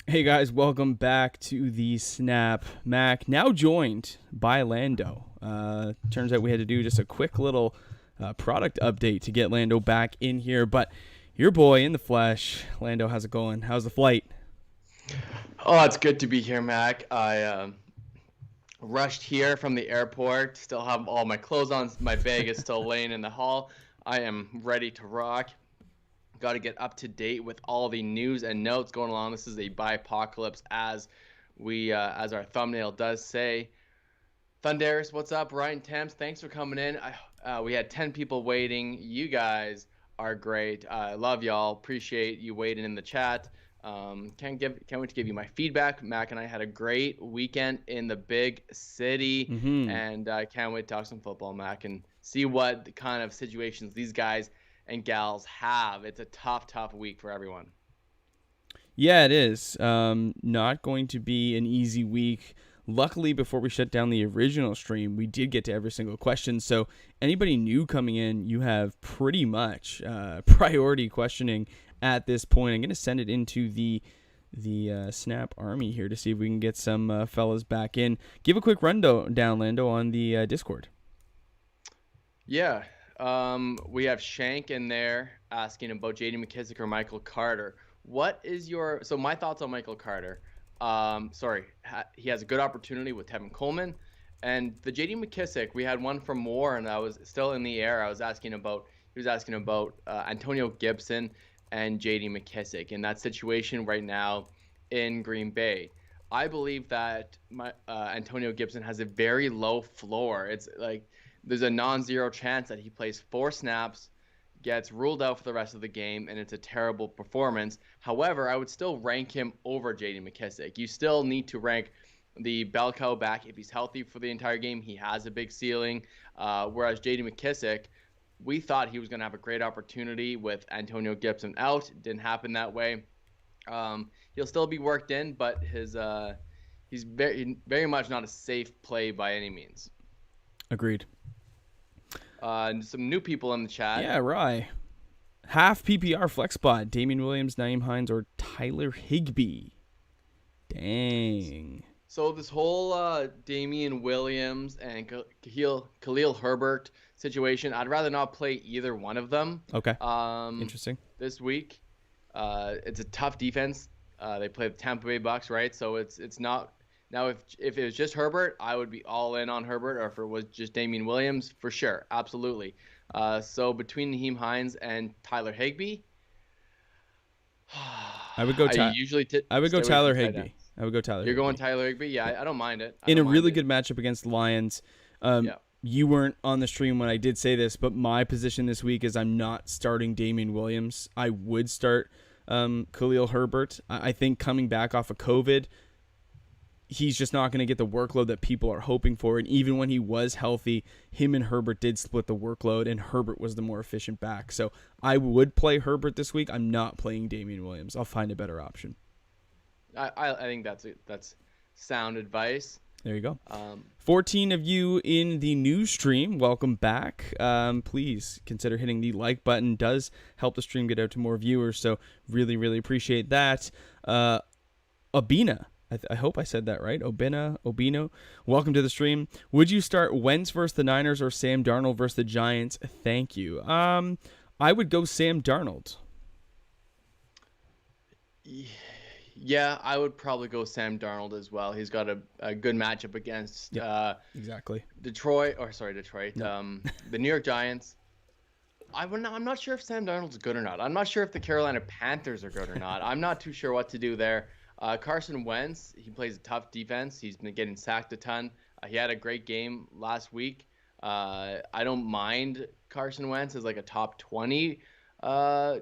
Hey guys, welcome back to the Snap. Mac, now joined by Lando. Turns out we had to do just a quick little product update to get Lando back in here, but your boy in the flesh. Lando, how's it going? How's the flight? Oh, it's good to be here, Mac. I rushed here from the airport. Still have all my clothes on. My bag is still laying in the hall. I am ready to rock. Got to get up to date with all the news and notes going along. This is a Bye-pocolypse, as our thumbnail does say. Thundaris, what's up? Ryan Temps, thanks for coming in. We had 10 people waiting. You guys are great. I love y'all. Appreciate you waiting in the chat. Can't wait to give you my feedback. Mac and I had a great weekend in the big city, and I can't wait to talk some football, Mac, and see what kind of situations these guys and gals have. It's a tough week for everyone. Yeah, it is. Not going to be an easy week. Luckily, before we shut down the original stream, we did get to every single question. So anybody new coming in, you have pretty much priority questioning at this point. I'm going to send it into the Snap Army here to see if we can get some fellas back in. Give a quick rundown, Lando, on the Discord. Yeah. We have Shank in there asking about J.D. McKissick or Michael Carter. So my thoughts on Michael Carter. He has a good opportunity with Tevin Coleman. And the J.D. McKissick, we had one from Moore, and I was still in the air. He was asking about Antonio Gibson and J.D. McKissick in that situation right now in Green Bay. I believe that Antonio Gibson has a very low floor. It's like there's a non-zero chance that he plays 4 snaps, gets ruled out for the rest of the game, and it's a terrible performance. However, I would still rank him over J.D. McKissick. You still need to rank the bell cow back. If he's healthy for the entire game, he has a big ceiling. Whereas J.D. McKissick, we thought he was going to have a great opportunity with Antonio Gibson out. It didn't happen that way. He'll still be worked in, but he's very, very much not a safe play by any means. Agreed. Some new people in the chat. Yeah, Rye. Half PPR flex spot. Damian Williams, Naeem Hines, or Tyler Higbee. Dang. So this whole Damian Williams and Khalil Herbert situation, I'd rather not play either one of them. Okay. Interesting. This week, it's a tough defense. They play the Tampa Bay Bucks, right? So it's not. Now, if it was just Herbert, I would be all in on Herbert, or if it was just Damian Williams, for sure, absolutely. So between Naeem Hines and Tyler Higbee, I would go. I would go Tyler Higbee. I would go Tyler. You're going Tyler Higbee? Yeah, I don't mind it. In a really good matchup against the Lions. You weren't on the stream when I did say this, but my position this week is I'm not starting Damian Williams. I would start Khalil Herbert. I think coming back off of COVID, he's just not going to get the workload that people are hoping for. And even when he was healthy, him and Herbert did split the workload, and Herbert was the more efficient back. So I would play Herbert this week. I'm not playing Damian Williams. I'll find a better option. I think that's sound advice. There you go. 14 of you in the new stream. Welcome back. Please consider hitting the like button. Does help the stream get out to more viewers. So really, really appreciate that. Abina. I hope I said that right. Obino. Welcome to the stream. Would you start Wentz versus the Niners or Sam Darnold versus the Giants? Thank you. I would go Sam Darnold. Yeah, I would probably go Sam Darnold as well. He's got a good matchup against exactly Detroit. No. The New York Giants. I'm not sure if Sam Darnold's good or not. I'm not sure if the Carolina Panthers are good or not. I'm not too sure what to do there. Carson Wentz, he plays a tough defense. He's been getting sacked a ton. He had a great game last week. I don't mind Carson Wentz as like a top 20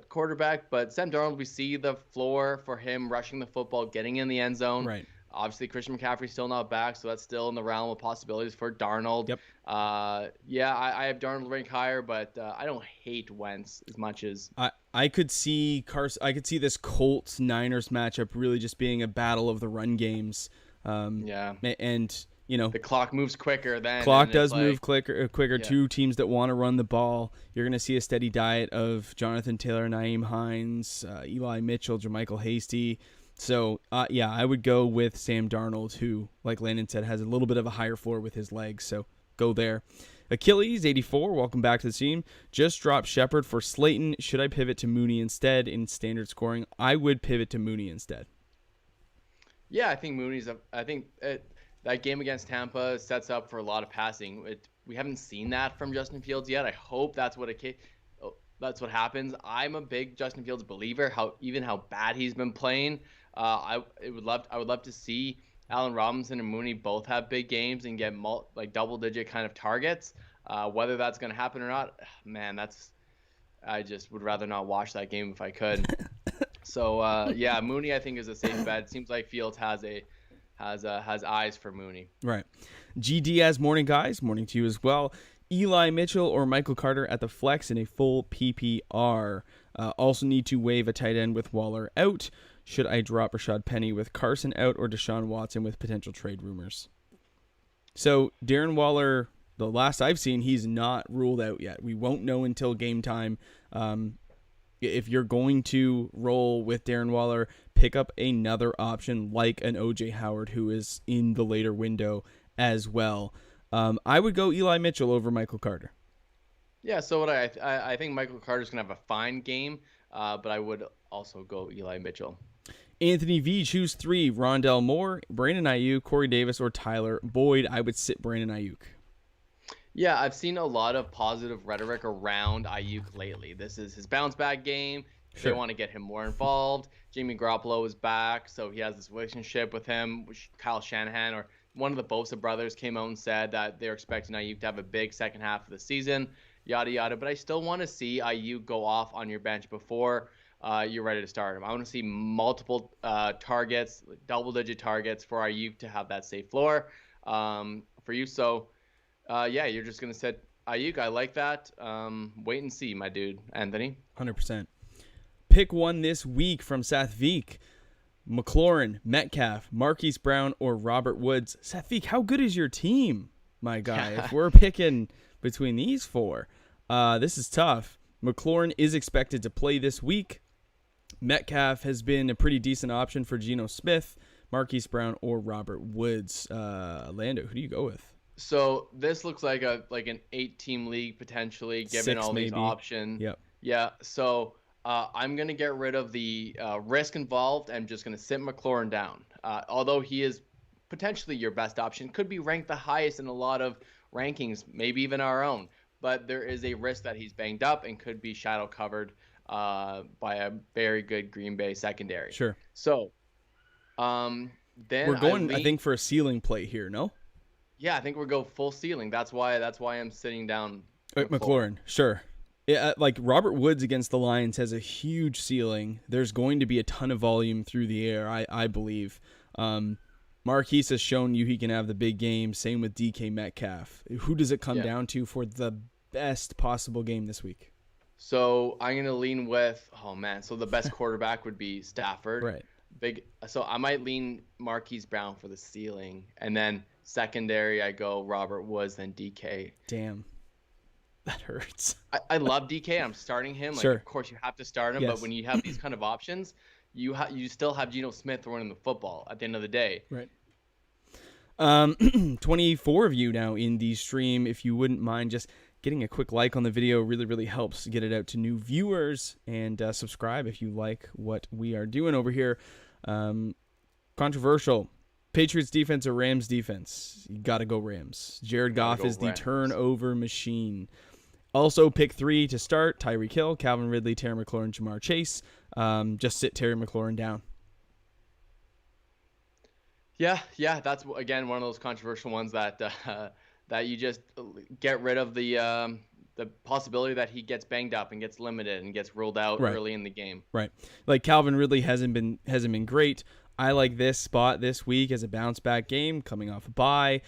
quarterback, but Sam Darnold, we see the floor for him rushing the football, getting in the end zone. Right. Obviously, Christian McCaffrey's still not back, so that's still in the realm of possibilities for Darnold. Yep. I have Darnold ranked higher, but I don't hate Wentz as much as I could see I could see this Colts Niners matchup really just being a battle of the run games. And the clock moves quicker. Clock does move quicker. Yeah. Two teams that want to run the ball. You're going to see a steady diet of Jonathan Taylor, Naeem Hines, Eli Mitchell, Jermichael Hasty. So, yeah, I would go with Sam Darnold, who, like Landon said, has a little bit of a higher floor with his legs. So go there. Achilles, 84, welcome back to the team. Just dropped Shepard for Slayton. Should I pivot to Mooney instead in standard scoring? I would pivot to Mooney instead. Yeah, I think that game against Tampa sets up for a lot of passing. We haven't seen that from Justin Fields yet. I hope that's what happens. I'm a big Justin Fields believer. How bad he's been playing. I would love to see Allen Robinson and Mooney both have big games and get double-digit kind of targets. Whether that's going to happen or not, man, I just would rather not watch that game if I could. So yeah, Mooney I think is a safe bet. It seems like Fields has eyes for Mooney. Right. G Diaz, morning guys, morning to you as well. Eli Mitchell or Michael Carter at the flex in a full PPR. Also need to waive a tight end with Waller out. Should I drop Rashad Penny with Carson out or Deshaun Watson with potential trade rumors? So Darren Waller, the last I've seen, he's not ruled out yet. We won't know until game time. If you're going to roll with Darren Waller, pick up another option like an O.J. Howard, who is in the later window as well. I would go Eli Mitchell over Michael Carter. Yeah, so I think Michael Carter's going to have a fine game, but I would also go Eli Mitchell. Anthony V, choose 3, Rondell Moore, Brandon Ayuk, Corey Davis, or Tyler Boyd. I would sit Brandon Ayuk. Yeah, I've seen a lot of positive rhetoric around Ayuk lately. This is his bounce back game. Sure. They want to get him more involved. Jimmy Garoppolo is back, so he has this relationship with him. Kyle Shanahan or one of the Bosa brothers came out and said that they're expecting Ayuk to have a big second half of the season, yada, yada. But I still want to see Ayuk go off on your bench before you're ready to start him. I want to see multiple targets, double-digit targets for Ayuk to have that safe floor for you. So, yeah, you're just going to set Ayuk. I like that. Wait and see, my dude. Anthony? 100%. Pick one this week from Seth Veek. McLaurin, Metcalf, Marquise Brown, or Robert Woods. Seth Veek, how good is your team, my guy? If we're picking between these 4, this is tough. McLaurin is expected to play this week. Metcalf has been a pretty decent option for Geno Smith, Marquise Brown, or Robert Woods. Lando, who do you go with? So this looks like an 8-team league potentially, given 6 all maybe. These options. Yep. Yeah. So I'm going to get rid of the risk involved. I'm just going to sit McLaurin down. Although he is potentially your best option, could be ranked the highest in a lot of rankings, maybe even our own. But there is a risk that he's banged up and could be shadow covered by a very good Green Bay secondary. Sure. So then we're going, I think, for a ceiling play here, no? Yeah, I think we'll go full ceiling. That's why I'm sitting down. McLaurin, sure. Yeah, like Robert Woods against the Lions has a huge ceiling. There's going to be a ton of volume through the air, I believe. Marquise has shown you he can have the big game. Same with DK Metcalf. Who does it come down to for the best possible game this week? So I'm going to lean with, so the best quarterback would be Stafford. Right. So I might lean Marquise Brown for the ceiling. And then secondary, I go Robert Woods, then DK. Damn. That hurts. I love DK. I'm starting him. Sure. Of course, you have to start him. Yes. But when you have these kind of options, you still have Geno Smith running the football at the end of the day. Right. 24 of you now in the stream. If you wouldn't mind just getting a quick like on the video, really, really helps get it out to new viewers. And subscribe if you like what we are doing over here. Controversial. Patriots defense or Rams defense? You got to go Rams. Jared Goff is the turnover machine. Also, pick 3 to start. Tyreek Hill, Calvin Ridley, Terry McLaurin, Jamar Chase. Just sit Terry McLaurin down. Yeah, that's again one of those controversial ones that that you just get rid of the possibility that he gets banged up and gets limited and gets ruled out early in the game. Right. Like Calvin Ridley hasn't been great. I like this spot this week as a bounce back game coming off a bye.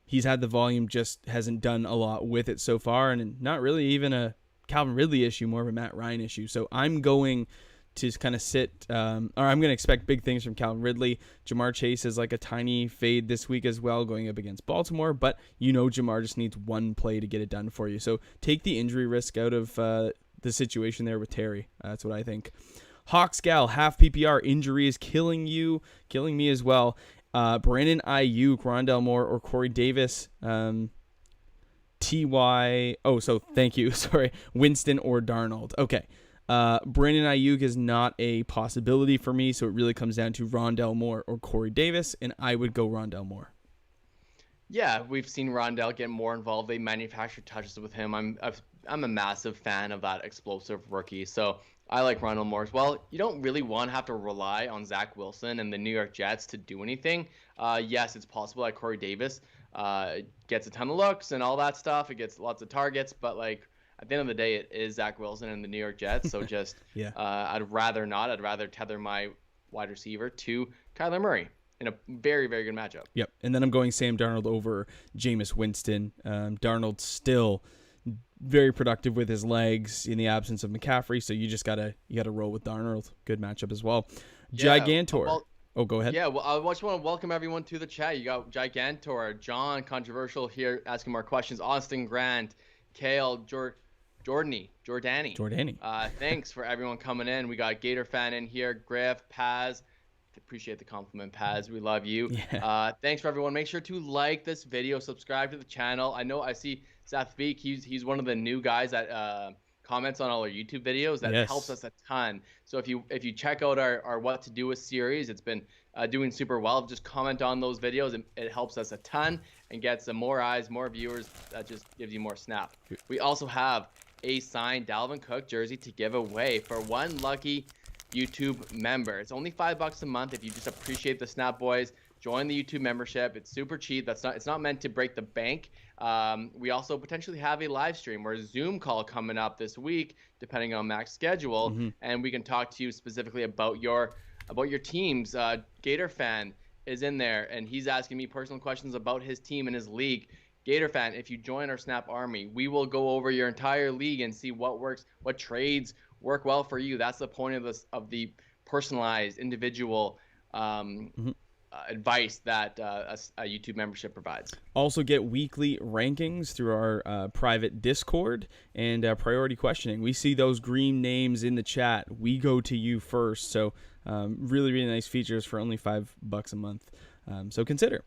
He's had the volume, just hasn't done a lot with it so far, and not really even a Calvin Ridley issue, more of a Matt Ryan issue. So I'm going to kind of sit, or I'm going to expect big things from Calvin Ridley. Jamar Chase is like a tiny fade this week as well, going up against Baltimore, but Jamar just needs one play to get it done for you. So take the injury risk out of the situation there with Terry. That's what I think. Hawksgal, half PPR. Injury is killing me as well. Brandon Ayuk, Rondell Moore, or Corey Davis. Thank you. Sorry. Winston or Darnold. Okay. Brandon Ayuk is not a possibility for me, so it really comes down to Rondell Moore or Corey Davis, and I would go Rondell Moore. Yeah, we've seen Rondell get more involved. They manufacture touches with him. I'm a massive fan of that explosive rookie, so I like Rondell Moore as well. You don't really want to have to rely on Zach Wilson and the New York Jets to do anything. Yes, it's possible that Corey Davis gets a ton of looks and all that stuff. It gets lots of targets, but like at the end of the day, it is Zach Wilson and the New York Jets. So just I'd rather not. I'd rather tether my wide receiver to Kyler Murray in a very, very good matchup. Yep. And then I'm going Sam Darnold over Jameis Winston. Darnold still very productive with his legs in the absence of McCaffrey, so you gotta roll with Darnold. Good matchup as well. Yeah, Gigantor. Go ahead. Yeah, well, I just want to welcome everyone to the chat. You got Gigantor, John, controversial here, asking more questions. Austin Grant, Kale, Jordani. Thanks for everyone coming in. We got Gator fan in here, Griff, Paz. Appreciate the compliment, Paz. We love you. Yeah. Thanks for everyone. Make sure to like this video, subscribe to the channel. I know I see Seth Beek. He's one of the new guys that comments on all our YouTube videos. That helps us a ton. So if you check out our What to Do with series, it's been doing super well. Just comment on those videos. It helps us a ton and gets more eyes, more viewers. That just gives you more snap. We also have a signed Dalvin Cook jersey to give away for one lucky YouTube member. It's only $5 a month. If you just appreciate the Snap Boys, join the YouTube membership. It's super cheap. It's not meant to break the bank. We also potentially have a live stream or a Zoom call coming up this week, depending on Mac's schedule, and we can talk to you specifically about your teams. Gator fan is in there, and he's asking me personal questions about his team and his league. Gator fan, if you join our Snap Army, we will go over your entire league and see what works, what trades work well for you. That's the point of the personalized, individual advice that a YouTube membership provides. Also get weekly rankings through our private Discord and priority questioning. We see those green names in the chat. We go to you first. So really, really nice features for only $5 a month. So consider.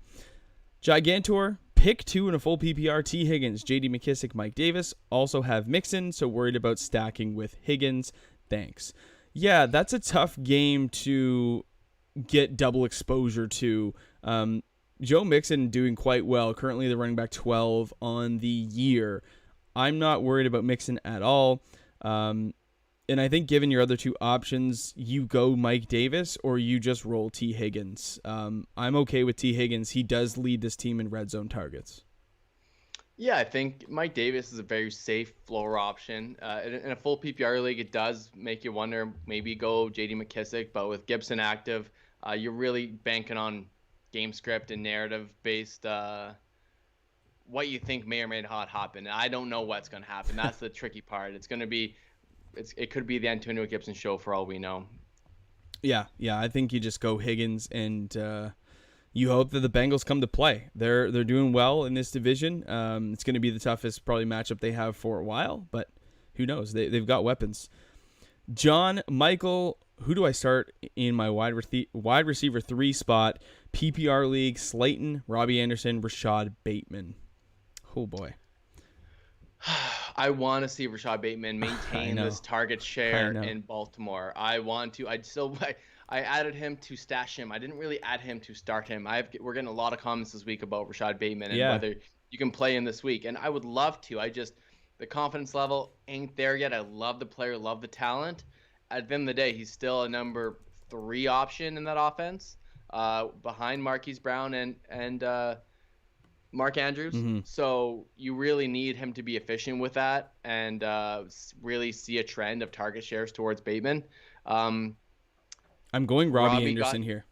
Gigantor, pick 2 in a full PPR. T. Higgins, J.D. McKissick, Mike Davis. Also have Mixon, so worried about stacking with Higgins. Thanks. Yeah, that's a tough game to get double exposure to. Joe Mixon doing quite well. Currently the running back 12 on the year. I'm not worried about Mixon at all. And I think given your other 2 options, you go Mike Davis or you just roll T. Higgins. I'm okay with T. Higgins. He does lead this team in red zone targets. Yeah, I think Mike Davis is a very safe floor option. In a full PPR league, it does make you wonder, maybe go J.D. McKissick, but with Gibson active, you're really banking on game script and narrative-based what you think may or may not happen. I don't know what's going to happen. That's the tricky part. It could be the Antonio Gibson show for all we know. Yeah. I think you just go Higgins, and you hope that the Bengals come to play. They're doing well in this division. It's going to be the toughest probably matchup they have for a while, but who knows? They've got weapons. John Michael, who do I start in my wide receiver 3 spot? PPR league: Slayton, Robbie Anderson, Rashad Bateman. Oh boy. I want to see Rashad Bateman maintain this target share in Baltimore. I added him to stash him. I didn't really add him to start him. We're getting a lot of comments this week about Rashad Bateman and whether you can play him this week. And I would love to. The confidence level ain't there yet. I love the player, love the talent. At the end of the day, he's still a number 3 option in that offense, behind Marquise Brown and Mark Andrews. So you really need him to be efficient with that and really see a trend of target shares towards Bateman. I'm going Robbie Anderson here.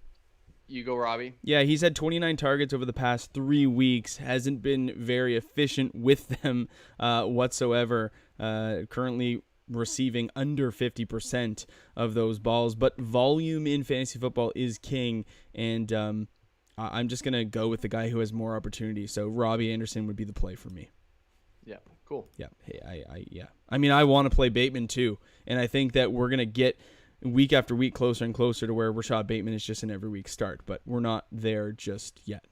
You go Robbie? Yeah, he's had 29 targets over the past 3 weeks. Hasn't been very efficient with them whatsoever. Currently receiving under 50% of those balls. But volume in fantasy football is king. And I'm just going to go with the guy who has more opportunity. So Robbie Anderson would be the play for me. Yeah, cool. Yeah. Hey, I mean, I want to play Bateman too. And I think that we're going to get week after week closer and closer to where Rashad Bateman is just an every week start, but we're not there just yet.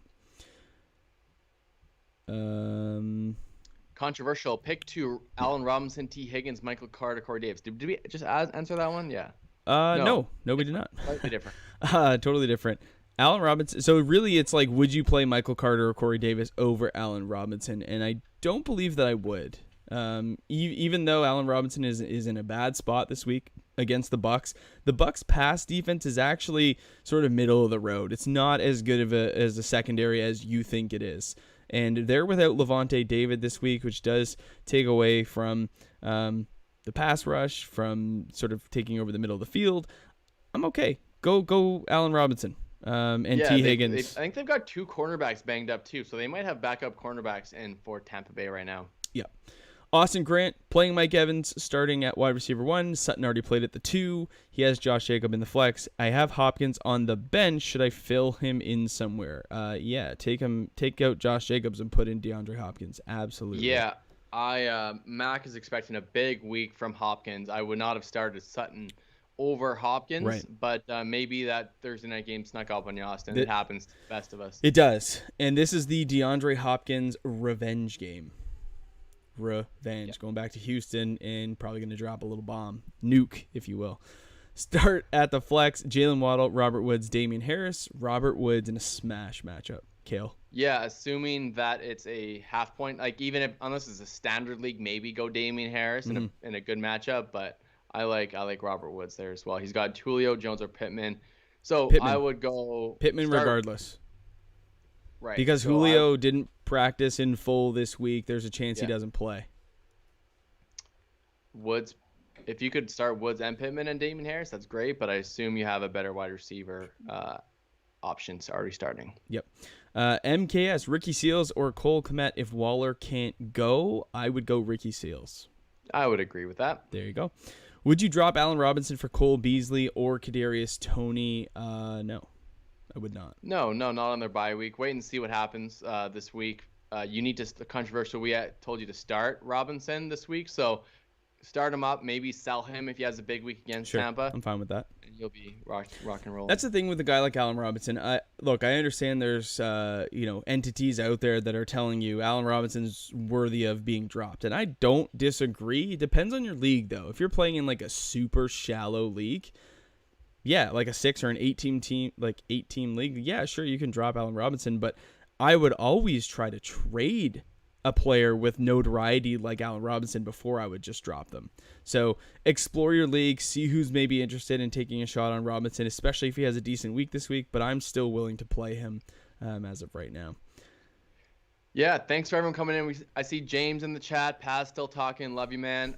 Controversial pick 2: Allen Robinson, T. Higgins, Michael Carter, Corey Davis. Did we just answer that one? Yeah. No, we did not. Slightly different. Totally different. Allen Robinson. So really, it's like, would you play Michael Carter or Corey Davis over Allen Robinson? And I don't believe that I would. Even though Allen Robinson is in a bad spot this week against the Bucs pass defense is actually sort of middle of the road. It's not as good as a secondary as you think it is. And they're without Levante David this week, which does take away from the pass rush, from sort of taking over the middle of the field. I'm okay. Go Allen Robinson and T. Higgins. I think they've got 2 cornerbacks banged up too, so they might have backup cornerbacks in for Tampa Bay right now. Yeah. Austin Grant playing Mike Evans, starting at wide receiver 1. Sutton already played at the 2. He has Josh Jacob in the flex. I have Hopkins on the bench. Should I fill him in somewhere? Yeah, take out Josh Jacobs and put in DeAndre Hopkins. Absolutely. Yeah, Mac is expecting a big week from Hopkins. I would not have started Sutton over Hopkins, right. But maybe that Thursday night game snuck up on you, Austin. It happens to the best of us. It does, and this is the DeAndre Hopkins revenge game. Going back to Houston and probably going to drop a little bomb, nuke, if you will. Start at the flex: Jalen Waddle, Robert Woods, Damian Harris. Robert Woods in a smash matchup. Kale. Yeah, assuming that it's a half point, like unless it's a standard league, maybe go Damian Harris in a good matchup. But I like Robert Woods there as well. He's got Julio Jones or Pittman, so I would go Pittman regardless. Right. Because so Julio didn't practice in full this week. There's a chance he doesn't play. Woods, if you could start Woods and Pittman and Damian Harris, that's great. But I assume you have a better wide receiver options already starting. Yep. MKS, Ricky Seals or Cole Kmet. If Waller can't go, I would go Ricky Seals. I would agree with that. There you go. Would you drop Allen Robinson for Cole Beasley or Kadarius Toney? No. I would not. No, not on their bye week. Wait and see what happens this week. You need to controversial. We told you to start Robinson this week, so start him up. Maybe sell him if he has a big week against Tampa. I'm fine with that. And you'll be rock and roll. That's the thing with a guy like Allen Robinson. I understand there's entities out there that are telling you Allen Robinson's worthy of being dropped, and I don't disagree. It depends on your league, though. If you're playing in like a super shallow league. Yeah, like a 6 or an 8-team league. Yeah, sure, you can drop Allen Robinson, but I would always try to trade a player with notoriety like Allen Robinson before I would just drop them. So explore your league, see who's maybe interested in taking a shot on Robinson, especially if he has a decent week this week, but I'm still willing to play him as of right now. Yeah, thanks for everyone coming in. I see James in the chat. Paz still talking. Love you, man.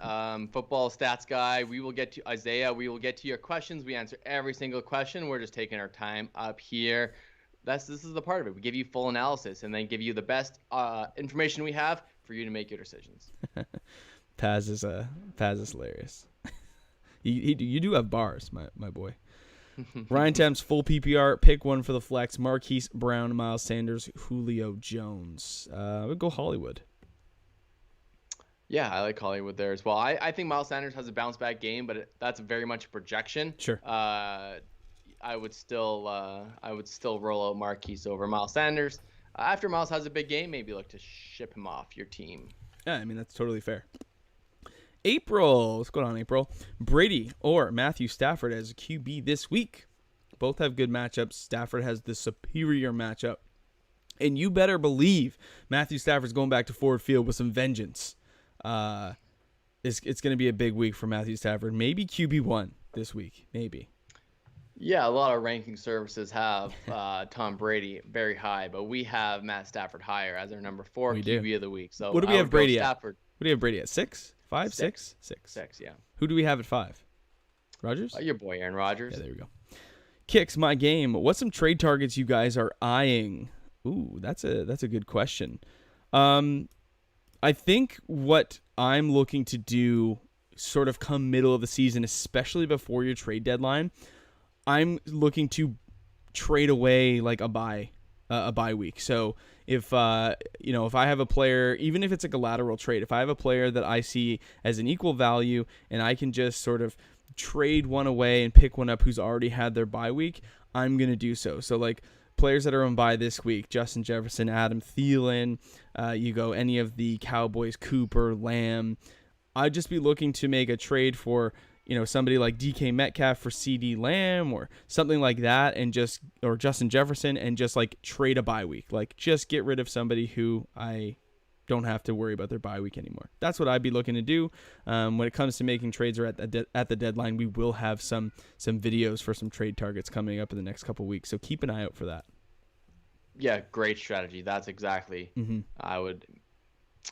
Football stats guy. We will get to Isaiah. We will get to your questions. We answer every single question. We're just taking our time up here. This is the part of it. We give you full analysis and then give you the best information we have for you to make your decisions. Paz is hilarious. You do have bars, my boy. Ryan Thames, full PPR. Pick one for the flex. Marquise Brown, Miles Sanders, Julio Jones. I would go Hollywood. Yeah, I like Hollywood there as well. I think Miles Sanders has a bounce back game, but that's very much a projection. Sure. I would still roll out Marquise over Miles Sanders. After Miles has a big game, maybe look to ship him off your team. Yeah, I mean that's totally fair. April. What's going on, April? Brady or Matthew Stafford as a QB this week. Both have good matchups. Stafford has the superior matchup. And you better believe Matthew Stafford's going back to Ford Field with some vengeance. It's going to be a big week for Matthew Stafford. Maybe QB1 this week. Maybe. Yeah, a lot of ranking services have Tom Brady very high, but we have Matt Stafford higher as our number 4 QB of the week. So what do we have Brady at? Stafford. What do you have Brady at? 6? 5? 6? 6, yeah. Who do we have at 5? Rodgers? Your boy Aaron Rodgers. Yeah, there we go. Kicks my game. What's some trade targets you guys are eyeing? Ooh, that's a good question. I think what I'm looking to do sort of come middle of the season, especially before your trade deadline, I'm looking to trade away like a bye week. So if if I have a player, even if it's like a lateral trade, if I have a player that I see as an equal value and I can just sort of trade one away and pick one up who's already had their bye week, I'm going to do so. So like players that are on bye this week, Justin Jefferson, Adam Thielen, you go any of the Cowboys, Cooper, Lamb. I'd just be looking to make a trade for, somebody like DK Metcalf for CD Lamb or something like that, or Justin Jefferson, and just like trade a bye week. Like just get rid of somebody who I don't have to worry about their bye week anymore. That's what I'd be looking to do. When it comes to making trades or at the deadline, we will have some videos for some trade targets coming up in the next couple weeks. So keep an eye out for that. Yeah, great strategy. That's exactly. I would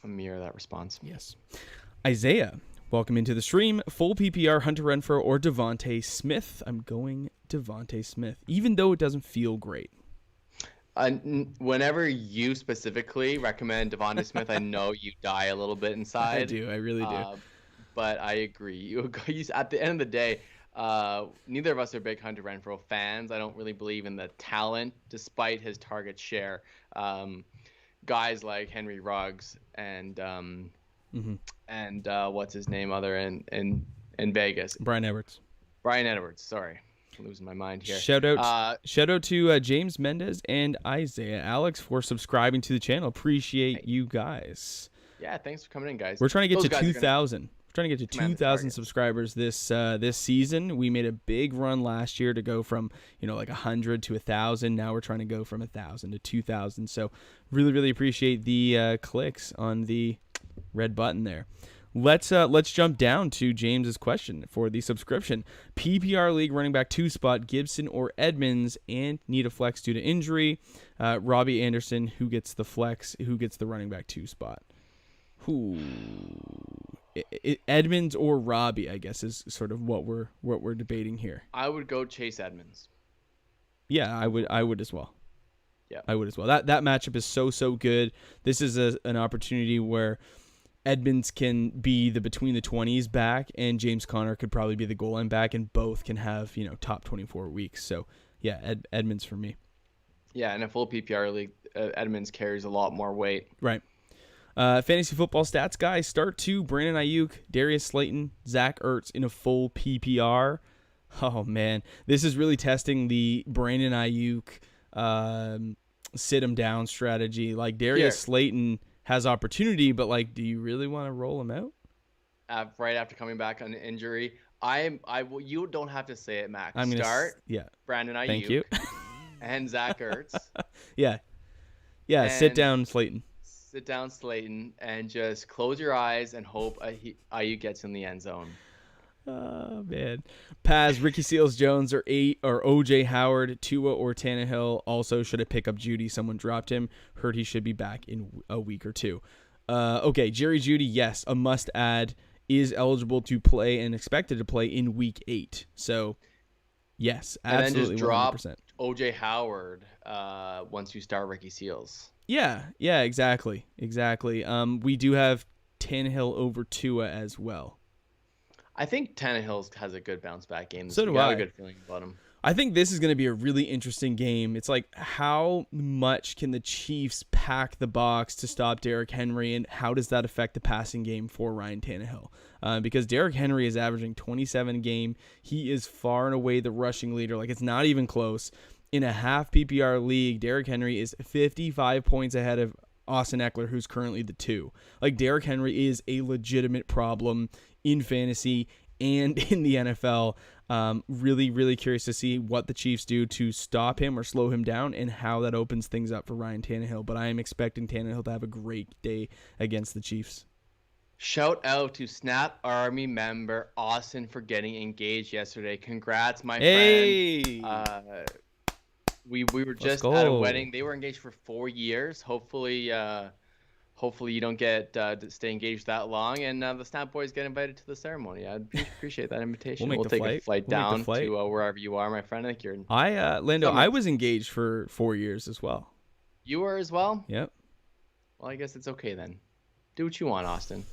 mirror that response. Yes. Isaiah, welcome into the stream. Full PPR, Hunter Renfrow or Devontae Smith? I'm going Devontae Smith, even though it doesn't feel great. Whenever you specifically recommend Devontae Smith, I know you die a little bit inside. I do. I really do. But I agree. You at the end of the day, neither of us are big Hunter Renfrow fans. I don't really believe in the talent, despite his target share. Guys like Henry Ruggs and what's his name in Vegas? Brian Edwards. Sorry. I'm losing my mind here. Shout out to James Mendez and Isaiah Alex for subscribing to the channel. Appreciate you guys. Yeah, thanks for coming in, guys. We're trying to get to 2,000. We're trying to get to 2,000 subscribers this season. We made a big run last year to go from like 100 to 1,000. Now we're trying to go from 1,000 to 2,000. So really appreciate the clicks on the red button there. Let's jump down to James's question for the subscription. PPR league running back 2 spot, Gibson or Edmonds, and need a flex due to injury. Robbie Anderson, who gets the flex, who gets the running back 2 spot? Edmonds or Robbie, I guess, is sort of what we're debating here. I would go Chase Edmonds. Yeah, I would as well. Yeah, I would as well. That matchup is so good. This is an opportunity where Edmonds can be the between the 20s back, and James Conner could probably be the goal line back, and both can have top 24 weeks. So yeah, Edmonds for me. Yeah, in a full PPR league, Edmonds carries a lot more weight. Right. Fantasy football stats, guys. Start 2, Brandon Ayuk, Darius Slayton, Zach Ertz in a full PPR. Oh man, this is really testing the Brandon Ayuk sit him down strategy. Like Darius Slayton has opportunity, but like, do you really want to roll him out? Right after coming back on injury, you don't have to say it, Max. I'm gonna start. Yeah. Brandon Ayuk. Thank you. And Zach Ertz. Yeah. And sit down, Slayton. Sit down, Slayton, and just close your eyes and hope Ayuk gets in the end zone. Oh man, Paz, Ricky Seals-Jones or OJ Howard, Tua or Tannehill. Also, should have picked up Judy. Someone dropped him. Heard he should be back in a week or two. Okay, Jerry Jeudy, yes, a must add. Is eligible to play and expected to play in week 8. So, yes, absolutely. And then just drop 100%. OJ Howard once you start Ricky Seals. Yeah, exactly. We do have Tannehill over Tua as well. I think Tannehill has a good bounce back game. So do I I. have a good feeling about him. I think this is going to be a really interesting game. It's like, how much can the Chiefs pack the box to stop Derrick Henry, and how does that affect the passing game for Ryan Tannehill? Because Derrick Henry is averaging 27 a game. He is far and away the rushing leader. Like, it's not even close. In a half PPR league, Derrick Henry is 55 points ahead of Austin Eckler, who's currently the 2. Like, Derrick Henry is a legitimate problem in fantasy and in the NFL. Really curious to see what the Chiefs do to stop him or slow him down, and how that opens things up for Ryan Tannehill. But I am expecting Tannehill to have a great day against the Chiefs. Shout out to Snap Army member Austin for getting engaged yesterday. Congrats, my friend. We were just at a wedding. They were engaged for 4 years. Hopefully you don't get stay engaged that long, and the Snap Boys get invited to the ceremony. I'd appreciate that invitation. We'll take a flight down to wherever you are, my friend. I think you're. Lando, I was engaged for 4 years as well. You were as well? Yep. Well, I guess it's okay then. Do what you want, Austin.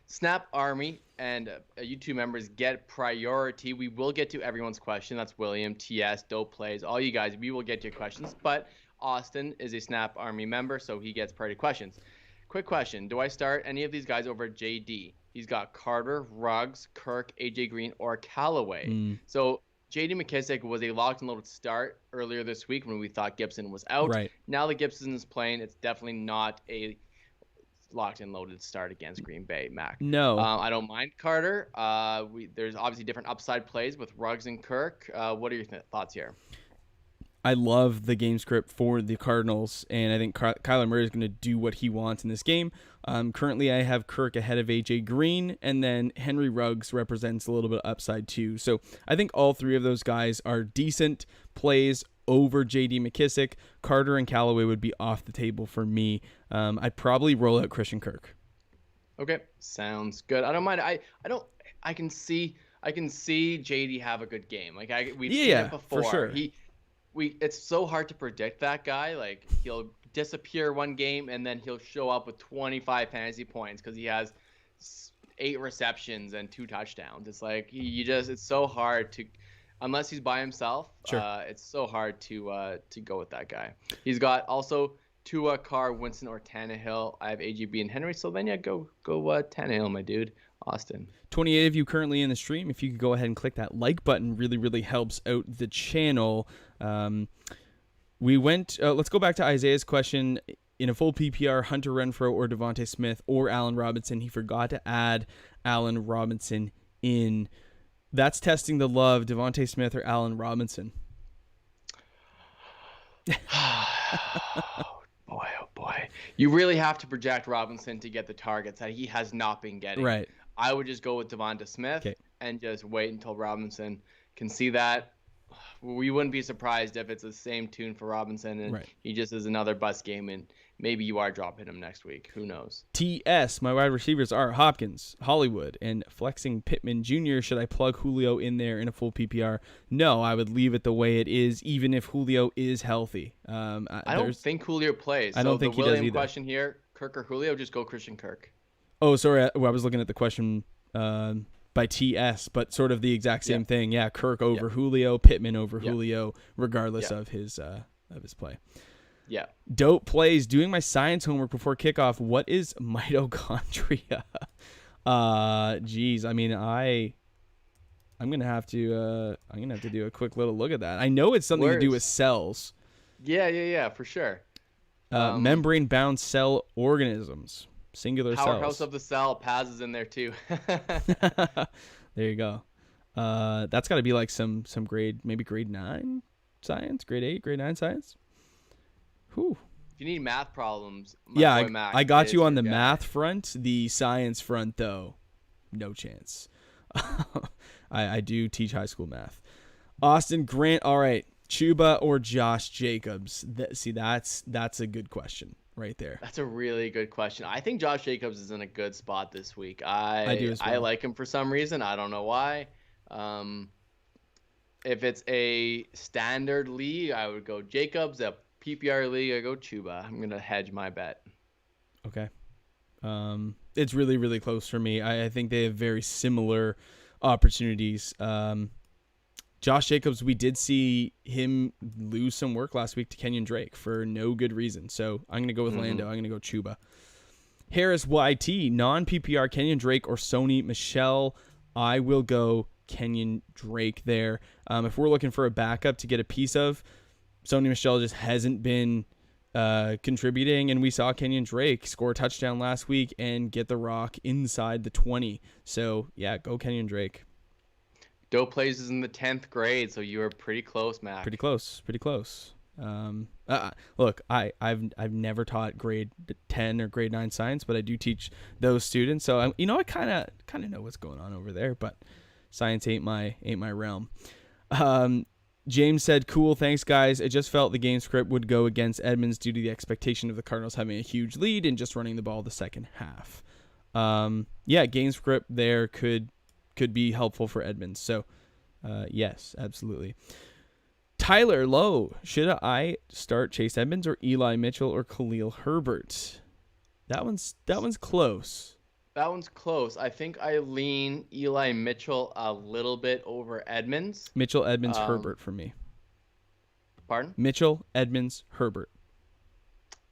Snap Army and YouTube members get priority. We will get to everyone's question. That's William, TS, Dope Plays, all you guys. We will get to your questions, but Austin is a Snap Army member, so he gets priority questions. Quick question. Do I start any of these guys over JD? he's got Carter, Ruggs, Kirk, AJ Green, or Callaway. So J.D. McKissick was a locked and loaded start earlier this week when we thought Gibson was out. Right. Now that Gibson is playing, it's definitely not a locked and loaded start against Green Bay, Mac. No. I don't mind Carter. There's obviously different upside plays with Ruggs and Kirk. What are your thoughts here? I love the game script for the Cardinals, and I think Kyler Murray is going to do what he wants in this game. Currently, I have Kirk ahead of AJ Green, and then Henry Ruggs represents a little bit of upside too. So I think all three of those guys are decent plays over J.D. McKissick. Carter and Callaway would be off the table for me. I'd probably roll out Christian Kirk. Okay, sounds good. I don't mind. I can see JD have a good game. Like we've seen it before. For sure. It's so hard to predict that guy. Like he'll disappear one game and then he'll show up with 25 fantasy points because he has 8 receptions and 2 touchdowns. It's like it's so hard to, unless he's by himself. Sure. It's so hard to go with that guy. He's got also Tua, Carr, Winston, or Tannehill. I have AGB and Henry. So then go Tannehill, my dude. Austin. 28 of you currently in the stream. If you could go ahead and click that like button, really, really helps out the channel. Let's go back to Isaiah's question. In a full PPR, Hunter Renfrow or Devontae Smith or Allen Robinson. He forgot to add Allen Robinson in. That's testing the love. Devontae Smith or Allen Robinson. Oh boy. You really have to project Robinson to get the targets that he has not been getting. Right. I would just go with Devonta Smith and just wait until Robinson can see that. We wouldn't be surprised if it's the same tune for Robinson and he just is another bust game and maybe you are dropping him next week. Who knows? TS, my wide receivers are Hopkins, Hollywood, and flexing Pittman Jr. Should I plug Julio in there in a full PPR? No, I would leave it the way it is, even if Julio is healthy. I don't think Julio plays. I don't think he does either. Question here, Kirk or Julio, just go Christian Kirk. Oh, sorry. I was looking at the question by TS, but sort of the exact same thing. Yeah, Kirk over Julio, Pittman over Julio, regardless of his play. Yeah. Dope plays. Doing my science homework before kickoff. What is mitochondria? Geez. I mean, I'm gonna have to do a quick little look at that. I know it's something to do with cells. Yeah, for sure. Membrane-bound cell organisms. Singular cells. Powerhouse of the cell. Paz is in there too. There you go. That's got to be like some grade, maybe grade 9 science, grade 8, grade 9 science. Whew. If you need math problems, I got you on the math front. The science front, though, no chance. I do teach high school math. Austin Grant. All right, Chuba or Josh Jacobs? That's a good question right there. That's a really good question. I think Josh Jacobs is in a good spot this week. I do as well. I like him for some reason. I don't know why. If it's a standard league, I would go Jacobs. A PPR league, I go Chuba. I'm gonna hedge my bet. Okay. It's really, really close for me. I think they have very similar opportunities. Josh Jacobs, we did see him lose some work last week to Kenyon Drake for no good reason. So I'm going to go with Lando. I'm going to go Chuba. Harris YT, non-PPR, Kenyon Drake or Sony Michel. I will go Kenyon Drake there. If we're looking for a backup to get a piece of, Sony Michel just hasn't been contributing, and we saw Kenyon Drake score a touchdown last week and get the rock inside the 20. So, yeah, go Kenyon Drake. Dope plays is in the 10th grade, so you are pretty close, Mac. Pretty close. Look, I've never taught grade 10 or grade 9 science, but I do teach those students. So I kind of know what's going on over there, but science ain't my realm. James said, "Cool, thanks guys. I just felt the game script would go against Edmonds due to the expectation of the Cardinals having a huge lead and just running the ball the second half." Game script there could be helpful for Edmonds. So, yes, absolutely. Tyler Lowe, should I start Chase Edmonds or Eli Mitchell or Khalil Herbert? That one's close. That one's close. I think I lean Eli Mitchell a little bit over Edmonds. Mitchell, Edmonds, Herbert for me. Pardon? Mitchell, Edmonds, Herbert.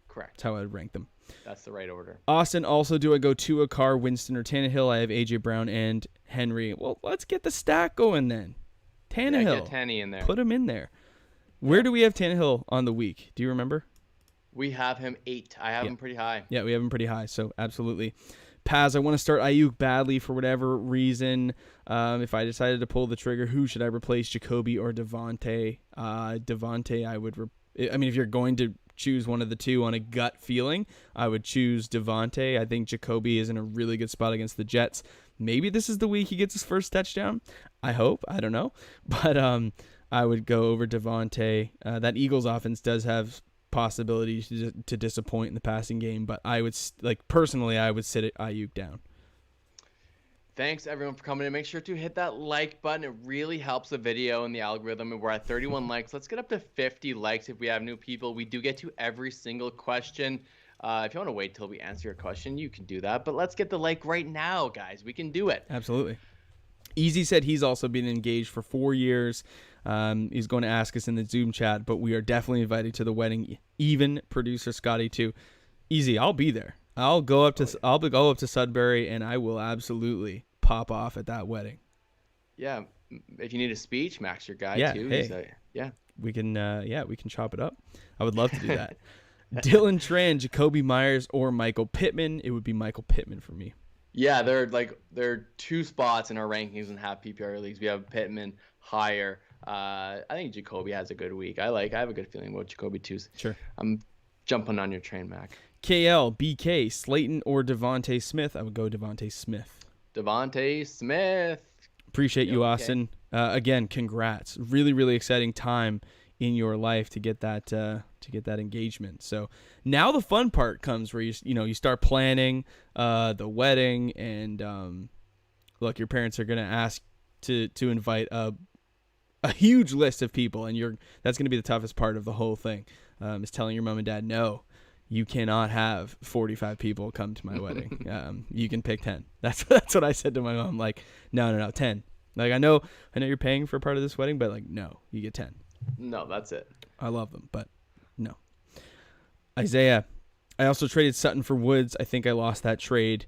Correct. That's how I would rank them. That's the right order. Austin, also, do I go Tua, Carr, Winston, or Tannehill? I have A.J. Brown and Henry. Well, let's get the stack going then. Tannehill. Yeah, get Tanny in there. Put him in there. Where do we have Tannehill on the week? Do you remember? We have him 8. I have him pretty high. Yeah, we have him pretty high, so absolutely. Paz, I want to start Ayuk badly for whatever reason. If I decided to pull the trigger, who should I replace, Jacoby or Devontae? Devontae, I would if you're going to choose one of the two on a gut feeling, I would choose Devontae. I think Jacoby is in a really good spot against the Jets. Maybe this is the week he gets his first touchdown. I hope. I don't know. But I would go over Devontae. That Eagles offense does have possibility to disappoint in the passing game, but I would personally I would sit Ayuk down. Thanks everyone for coming in. Make sure to hit that like button. It really helps the video and the algorithm. And we're at 31 likes. Let's get up to 50 likes if we have new people. We do get to every single question. If you want to wait till we answer your question, you can do that. But let's get the like right now, guys. We can do it. Absolutely. Easy said he's also been engaged for 4 years. He's going to ask us in the Zoom chat, but we are definitely invited to the wedding. Even producer Scotty too. Easy, I'll be there. I'll go up to Sudbury, and I will absolutely pop off at that wedding. Yeah, if you need a speech, Max, your guy too. Hey, yeah, we can chop it up. I would love to do that. Dylan Tran, Jacoby Myers, or Michael Pittman. It would be Michael Pittman for me. Yeah, there are 2 spots in our rankings in half PPR leagues. We have Pittman higher. I think Jacoby has a good week. I have a good feeling about Jacoby too. Sure. I'm jumping on your train, Mac. KL, BK, Slayton, or Devontae Smith. I would go Devontae Smith. Devontae Smith. Appreciate you, Austin. Again, congrats. Really, really exciting time in your life to get that engagement. So now the fun part comes where you start planning the wedding, and look, your parents are gonna ask to invite a huge list of people, and that's gonna be the toughest part of the whole thing. Is telling your mom and dad, no, you cannot have 45 people come to my wedding. You can pick 10. That's what I said to my mom. Like, no, 10. Like, I know you're paying for part of this wedding, but like, no, you get 10. No, that's it. I love them, but no. Isaiah, I also traded Sutton for Woods. I think I lost that trade.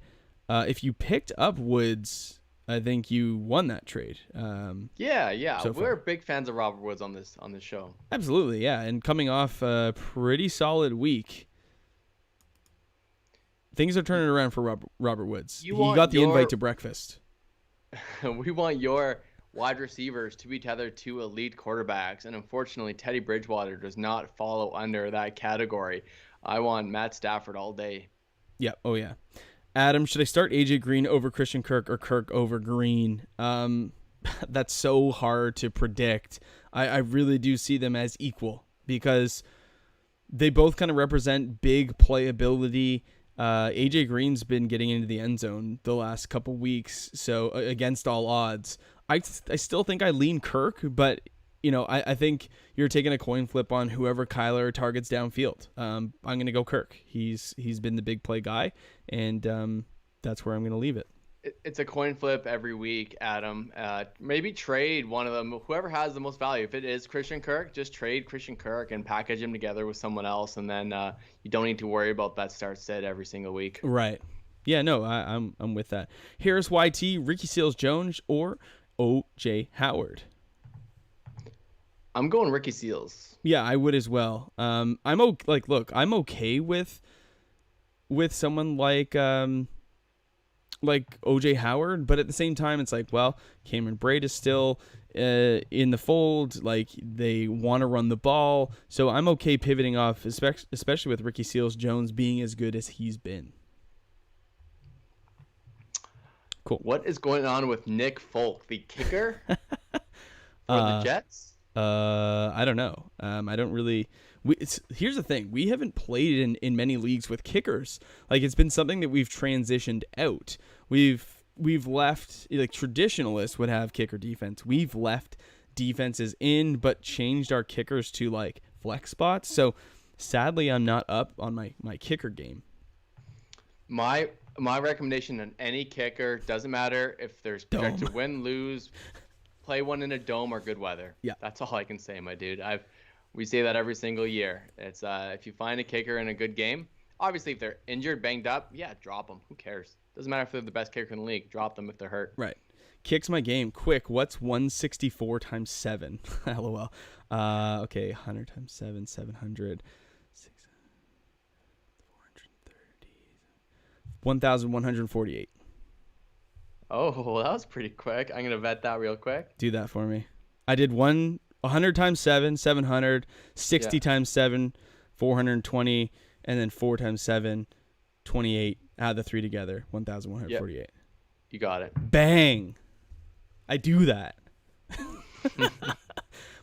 If you picked up Woods, I think you won that trade. Yeah. So we're big fans of Robert Woods on this show. Absolutely, yeah. And coming off a pretty solid week, things are turning around for Robert Woods. He got the invite to breakfast. We want your wide receivers to be tethered to elite quarterbacks, and unfortunately, Teddy Bridgewater does not follow under that category. I want Matt Stafford all day. Yeah. Oh, yeah. Adam, should I start AJ Green over Christian Kirk or Kirk over Green? That's so hard to predict. I really do see them as equal because they both kind of represent big playability. AJ Green's been getting into the end zone the last couple weeks, so against all odds, I still think I lean Kirk, but I think you're taking a coin flip on whoever Kyler targets downfield. I'm going to go Kirk. He's been the big play guy, and that's where I'm going to leave it. It's a coin flip every week, Adam. Maybe trade one of them. Whoever has the most value. If it is Christian Kirk, just trade Christian Kirk and package him together with someone else, and then you don't need to worry about that start-sit every single week. Right. Yeah, no, I'm with that. Harris YT, Ricky Seals-Jones, or O.J. Howard. I'm going Ricky Seals. Yeah, I would as well. I'm okay with someone like O.J. Howard, but at the same time, it's like, well, Cameron Braid is still in the fold. Like, they want to run the ball, so I'm okay pivoting off, especially with Ricky Seals-Jones being as good as he's been. Cool. What is going on with Nick Folk, the kicker for the Jets? I don't know. I don't really. Here's the thing: we haven't played in many leagues with kickers. Like, it's been something that we've transitioned out. We've left, like, traditionalists would have kicker defense. We've left defenses in, but changed our kickers to like flex spots. So sadly, I'm not up on my kicker game. My recommendation on any kicker, doesn't matter if there's projected win, lose, play one in a dome or good weather. Yeah. That's all I can say, my dude. We say that every single year. It's if you find a kicker in a good game, obviously if they're injured, banged up, yeah, drop them. Who cares? Doesn't matter if they're the best kicker in the league. Drop them if they're hurt. Right. Kicks my game. Quick, what's 164 times 7? LOL. Okay, 100 times 7, 700. 430. 1,148. Oh, that was pretty quick. I'm going to vet that real quick. Do that for me. I did 100 times 7, 700. 60 times 7, 420. And then 4 times 7, 28. Add the 3 together. 1,148. Yep. You got it. Bang. I do that.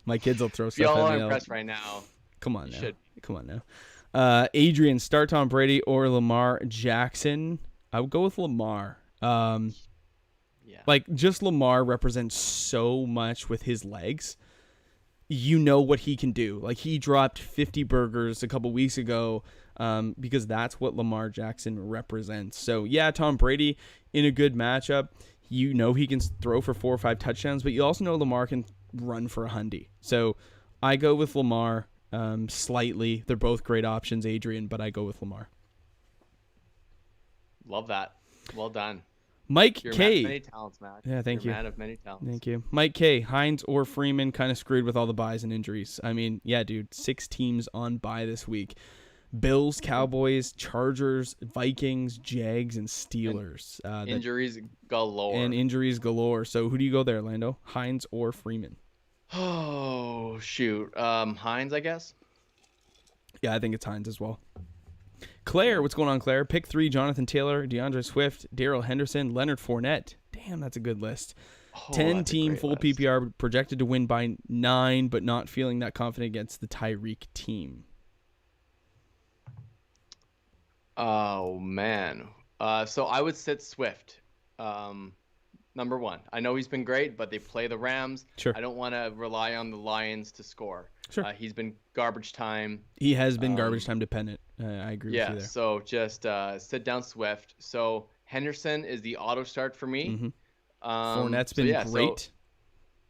My kids will throw stuff Y'all at are me. impressed right now. Come on now. Should. Come on now. Adrian, start Tom Brady or Lamar Jackson? I would go with Lamar. Like, just Lamar represents so much with his legs. You know what he can do. Like, he dropped 50 burgers a couple weeks ago because that's what Lamar Jackson represents. So, yeah, Tom Brady in a good matchup. You know he can throw for 4 or 5 touchdowns, but you also know Lamar can run for a hundy. So, I go with Lamar slightly. They're both great options, Adrian, but I go with Lamar. Love that. Well done. Mike You're K. a man of many talents, Matt. Yeah, thank you. Man of many talents. Thank you. Mike K. Hines or Freeman kind of screwed with all the buys and injuries. I mean, yeah, dude, 6 teams on bye this week. Bills, Cowboys, Chargers, Vikings, Jags, and Steelers. Injuries galore. And injuries galore. So who do you go there, Lando? Hines or Freeman? Oh, shoot. Hines, I guess. Yeah, I think it's Hines as well. Claire, what's going on, Claire? Pick 3, Jonathan Taylor, DeAndre Swift, Darrell Henderson, Leonard Fournette. Damn, that's a good list. 10-team full list. PPR projected to win by 9, but not feeling that confident against the Tyreek team. Oh, man. So I would sit Swift. Number 1. I know he's been great, but they play the Rams. Sure. I don't want to rely on the Lions to score. Sure. He's been garbage time. He has been garbage time dependent. I agree with you there. Yeah, so just sit down Swift. So Henderson is the auto start for me. Mm-hmm. Fournette's been great. So,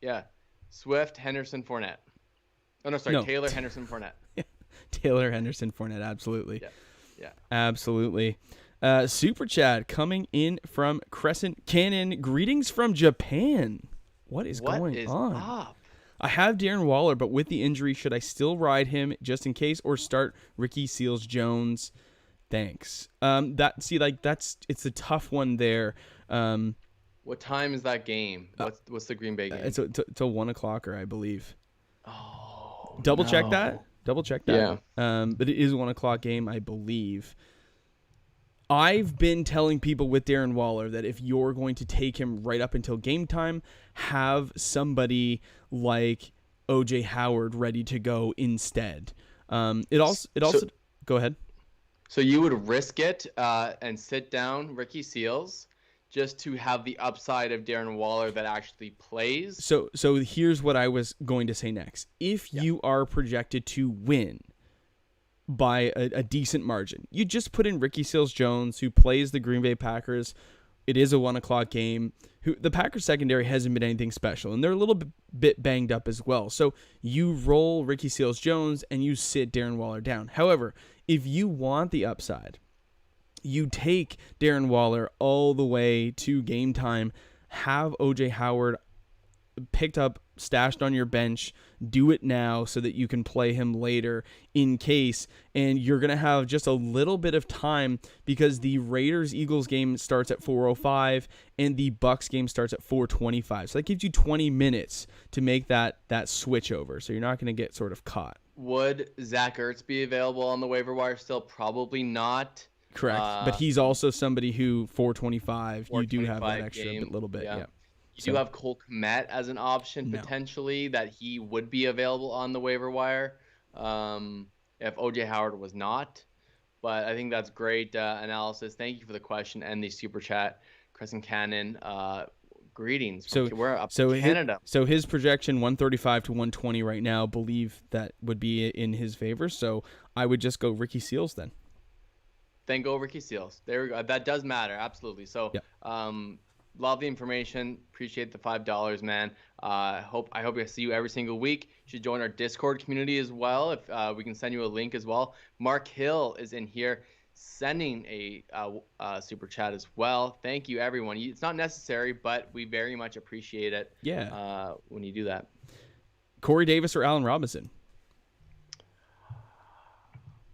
yeah. Swift, Henderson, Fournette. Oh, no, sorry. No. Taylor, Henderson, Fournette. Taylor, Henderson, Fournette. Absolutely. Yeah. Absolutely. Super chat coming in from Crescent Cannon. Greetings from Japan. What is going on? Up? I have Darren Waller, but with the injury, should I still ride him just in case or start Ricky Seals-Jones? Thanks. It's a tough one there. What time is that game? What's the Green Bay game? It's a 1 o'clocker, I believe. Oh, Double check that. Yeah. But it is a 1 o'clock game, I believe. I've been telling people with Darren Waller that if you're going to take him right up until game time, have somebody like OJ Howard ready to go instead. It also go ahead. So you would risk it and sit down Ricky Seals just to have the upside of Darren Waller that actually plays. So here's what I was going to say next. If you are projected to win by a decent margin, you just put in Ricky Seals-Jones, who plays the Green Bay Packers. It is a 1 o'clock game. The Packers secondary hasn't been anything special, and they're a little bit banged up as well. So you roll Ricky Seals-Jones and you sit Darren Waller down. However, if you want the upside, you take Darren Waller all the way to game time, have OJ Howard picked up, stashed on your bench, do it now so that you can play him later in case, and you're going to have just a little bit of time because the Raiders-Eagles game starts at 4:05 and the Bucs game starts at 4:25. So that gives you 20 minutes to make that switch over, so you're not going to get sort of caught. Would Zach Ertz be available on the waiver wire still? Probably not. Correct, but he's also somebody who 4:25, you do have that extra little bit. Yeah. You do have Cole Kmet as an option potentially that he would be available on the waiver wire if OJ Howard was not. But I think that's great analysis. Thank you for the question and the super chat. Crescent Cannon, greetings. We're up to Canada. So his projection 135 to 120 right now, believe that would be in his favor. So I would just go Ricky Seals then. Then go Ricky Seals. There we go. That does matter. Absolutely. So love the information. Appreciate the $5, man. I hope I see you every single week. You should join our Discord community as well. If we can send you a link as well. Mark Hill is in here sending a super chat as well. Thank you, everyone. It's not necessary, but we very much appreciate it. Yeah. When you do that. Corey Davis or Allen Robinson?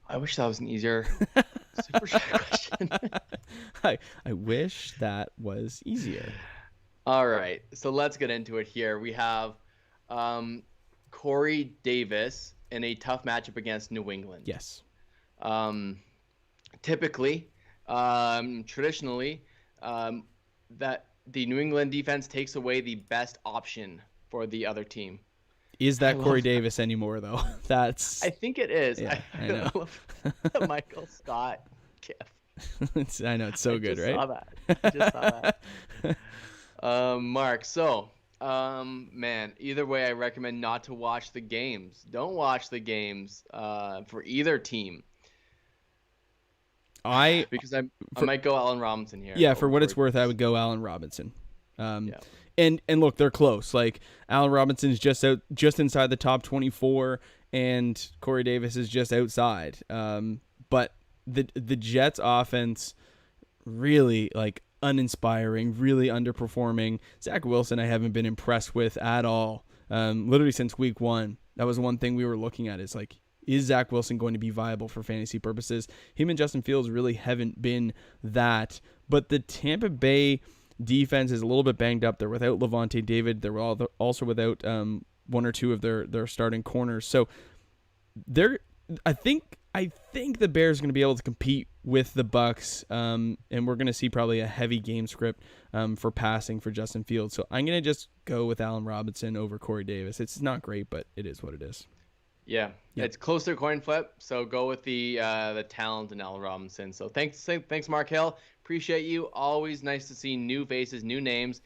I wish that was an easier super chat question. I wish that was easier. All right, so let's get into it here. We have Corey Davis in a tough matchup against New England. Yes. Typically, traditionally, that the New England defense takes away the best option for the other team. Is that Corey Davis anymore, though? I think it is. Yeah, I know. love the Michael Scott gif. I know, it's so good, right? I just saw that. Mark, so, man, either way, I recommend not to watch the games. Don't watch the games for either team. Because I might go Allen Robinson here. Yeah, for what it's worth, I would go Allen Robinson. And look, they're close. Like, Allen Robinson is just inside the top 24, and Corey Davis is just outside. But the Jets offense really, like, uninspiring, really underperforming. Zach Wilson I haven't been impressed with at all. Literally since week 1. That was one thing we were looking at, is like, is Zach Wilson going to be viable for fantasy purposes? Him and Justin Fields really haven't been that. But the Tampa Bay defense is a little bit banged up. They're without Levante David. They're also without one or two of their starting corners. So I think the Bears are going to be able to compete with the Bucks, and we're going to see probably a heavy game script for passing for Justin Fields. So I'm going to just go with Allen Robinson over Corey Davis. It's not great, but it is what it is. Yeah, it's close to a coin flip, so go with the talent in Allen Robinson. So thanks, Mark Hill. Appreciate you. Always nice to see new faces, new names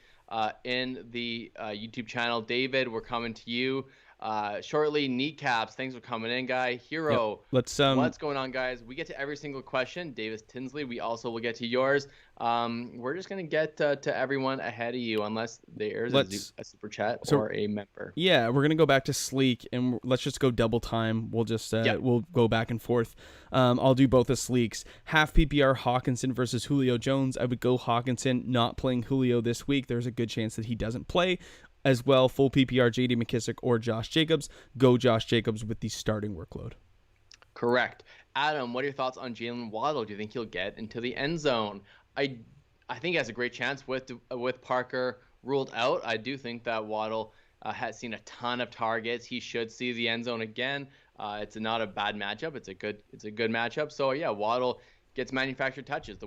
in the YouTube channel. David, we're coming to you shortly. Kneecaps, thanks for coming in, guy. Hero, yep. What's going on, guys? We get to every single question. Davis Tinsley, we also will get to yours. We're just going to get to everyone ahead of you, unless there's a super chat or a member. Yeah, we're going to go back to Sleek, and let's just go double time. We'll just we'll go back and forth. I'll do both the Sleeks. Half PPR Hawkinson versus Julio Jones. I would go Hawkinson, not playing Julio this week. There's a good chance that he doesn't play. As well, full PPR J.D. McKissick or Josh Jacobs. Go Josh Jacobs with the starting workload. Correct. Adam, what are your thoughts on Jalen Waddle? Do you think he'll get into the end zone? I think he has a great chance with Parker ruled out. I do think that Waddle has seen a ton of targets. He should see the end zone again. It's not a bad matchup. It's a good matchup. So yeah, Waddle gets manufactured touches.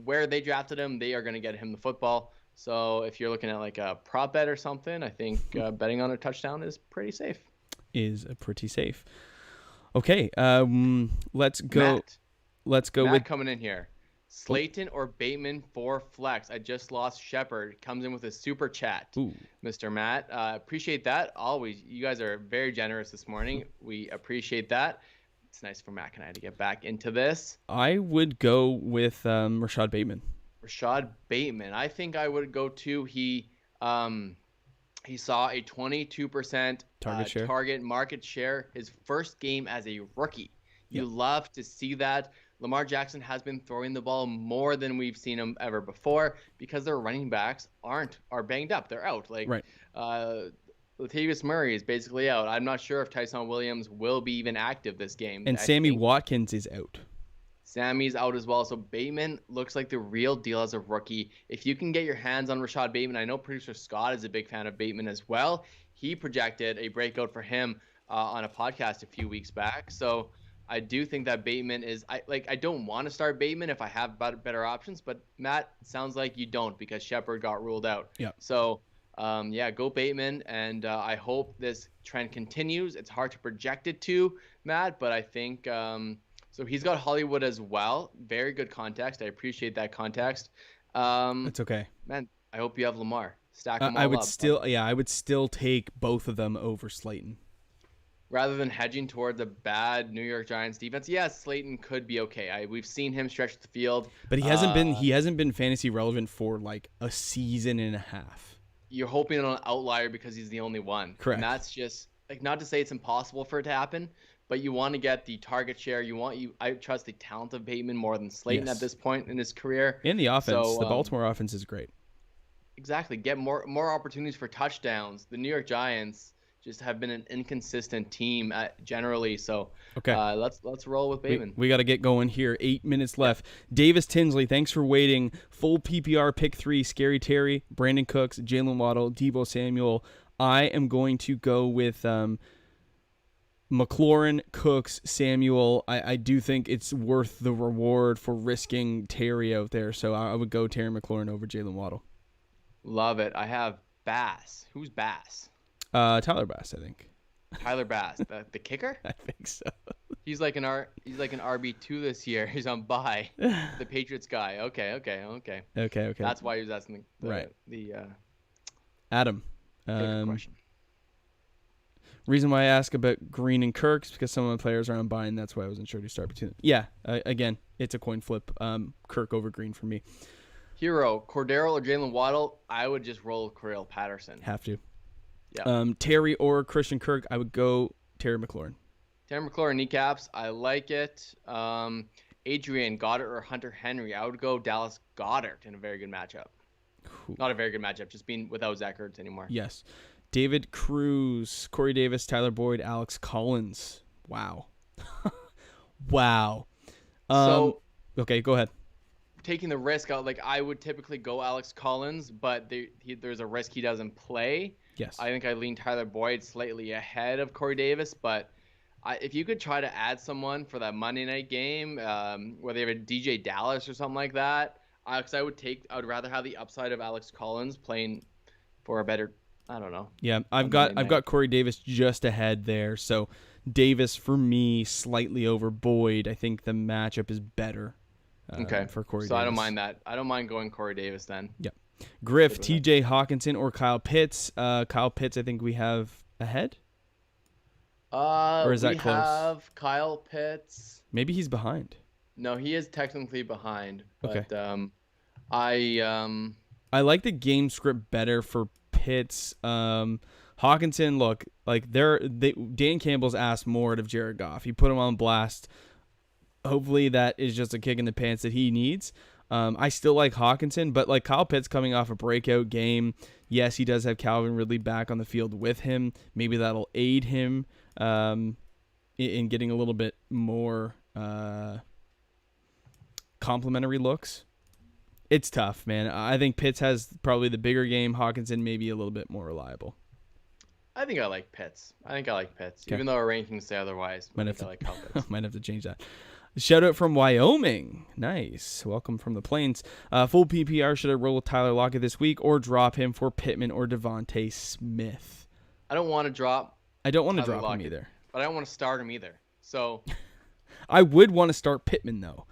Where they drafted him, they are going to get him the football. So if you're looking at like a prop bet or something, I think betting on a touchdown is pretty safe. Okay, let's go. Matt with coming in here. Slayton or Bateman for flex. I just lost Shepard. Comes in with a super chat. Ooh. Mr. Matt. Appreciate that. Always. You guys are very generous this morning. We appreciate that. It's nice for Matt and I to get back into this. I would go with Rashad Bateman. Rashad Bateman. I think I would go too. He saw a 22% target market share his first game as a rookie. You love to see that. Lamar Jackson has been throwing the ball more than we've seen him ever before because their running backs are banged up. They're out. Latavius Murray is basically out. I'm not sure if Tyson Williams will be even active this game. And Sammy Watkins is out. Sammy's out as well. So Bateman looks like the real deal as a rookie. If you can get your hands on Rashad Bateman, I know producer Scott is a big fan of Bateman as well. He projected a breakout for him on a podcast a few weeks back. So I do think that Bateman is I don't want to start Bateman if I have better options, but Matt, it sounds like you don't because Shepard got ruled out. Yeah. So go Bateman, and I hope this trend continues. It's hard to project it to, Matt, but I think so he's got Hollywood as well. Very good context. I appreciate that context. It's okay. Man, I hope you have Lamar. Stack them all up. I would still take both of them over Slayton. Rather than hedging towards a bad New York Giants defense, yes, Slayton could be okay. We've seen him stretch the field. But he hasn't been fantasy relevant for like a season and a half. you're hoping on an outlier because he's the only one. Correct. And that's just like, not to say it's impossible for it to happen, but you want to get the target share. I trust the talent of Bateman more than Slayton at this point in his career. In the offense, the Baltimore offense is great. Exactly. Get more opportunities for touchdowns. The New York Giants just have been an inconsistent team generally. So okay, let's roll with Bateman. We got to get going here. 8 minutes left. Davis Tinsley, thanks for waiting. Full PPR pick 3, Scary Terry, Brandon Cooks, Jalen Waddle, Deebo Samuel. I am going to go with McLaurin, Cooks, Samuel. I do think it's worth the reward for risking Terry out there. So I would go Terry McLaurin over Jalen Waddle. Love it. I have Bass. Who's Bass? Tyler Bass, I think. Tyler Bass, the kicker? I think so. He's like an RB2 this year. He's on bye. The Patriots guy. Okay. That's why he was asking the Adam. Question. Reason why I ask about Green and Kirk's because some of my players are on bye, and that's why I wasn't sure to start between them. Yeah, again, it's a coin flip. Kirk over Green for me. Hero, Cordero or Jalen Waddle? I would just roll Cordarrelle Patterson. Have to. Yeah. Terry or Christian Kirk? I would go Terry McLaurin. Terry McLaurin kneecaps. I like it. Adrian, Goddard or Hunter Henry? I would go Dallas Goddard in a very good matchup. Ooh. Not a very good matchup, just being without Zach Ertz anymore. Yes. David Cruz, Corey Davis, Tyler Boyd, Alex Collins. Wow. Wow. Okay, go ahead. Taking the risk out, like I would typically go Alex Collins, but there's a risk he doesn't play. Yes. I think I lean Tyler Boyd slightly ahead of Corey Davis, but if you could try to add someone for that Monday night game, whether you have a DJ Dallas or something like that, because I would rather have the upside of Alex Collins playing for a better, I don't know. Yeah, I've got Corey Davis just ahead there, so Davis for me slightly over Boyd. I think the matchup is better. For Corey Davis. I don't mind that. I don't mind going Corey Davis then. Yeah. Griff, TJ Hawkinson, or Kyle Pitts. Kyle Pitts, I think we have ahead. Or is that close? We have Kyle Pitts. Maybe he's behind. No, he is technically behind. Okay. But I like the game script better for Pitts. Hawkinson, look, like Dan Campbell's asked more out of Jared Goff. He put him on blast. Hopefully that is just a kick in the pants that he needs. I still like Hawkinson, but like Kyle Pitts coming off a breakout game. Yes, he does have Calvin Ridley back on the field with him. Maybe that'll aid him in getting a little bit more complimentary looks. It's tough, man. I think Pitts has probably the bigger game. Hawkinson maybe a little bit more reliable. I think I like Pitts. Okay. Even though our rankings say otherwise. I like Kyle Pitts. Might have to change that. Shout out from Wyoming. Nice. Welcome from the plains. Full PPR, should I roll with Tyler Lockett this week or drop him for Pittman or Devontae Smith? I don't want to drop him either. But I don't want to start him either. So I would want to start Pittman though.